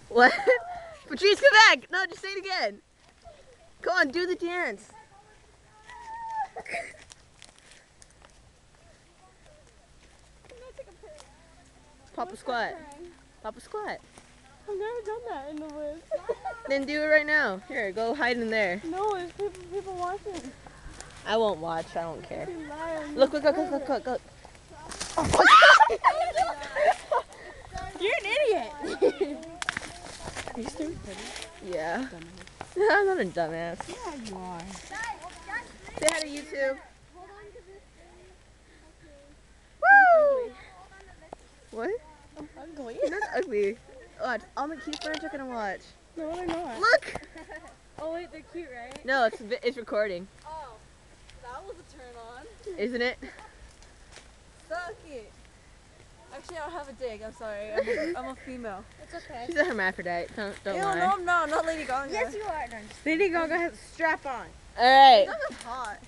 What? Patrice, come back! No, just say it again. Come on, do the dance. Papa squat. Papa squat. I've never done that in the woods. Then do it right now. Here, go hide in there. No, there's people watching. I won't watch. I don't care. You liar. Look, look, look, look, look, look. You're an idiot. Are you still recording? Yeah. I'm not a dumbass. Yeah, you are. Say hi to YouTube. Woo! What? I'm ugly. You're not ugly. Watch. All my cute friends are gonna watch. No, they're not. Look! Oh wait, they're cute, right? No, it's recording. Oh, that was a turn on. Isn't it? Suck it. Actually, I don't have a dig. I'm sorry. I'm a female. It's okay. She's a hermaphrodite. Don't Ew, lie. no, I'm not. I'm not Lady Gaga. Yes, you are. Lady Gaga has a strap on. All right. Gaga's hot.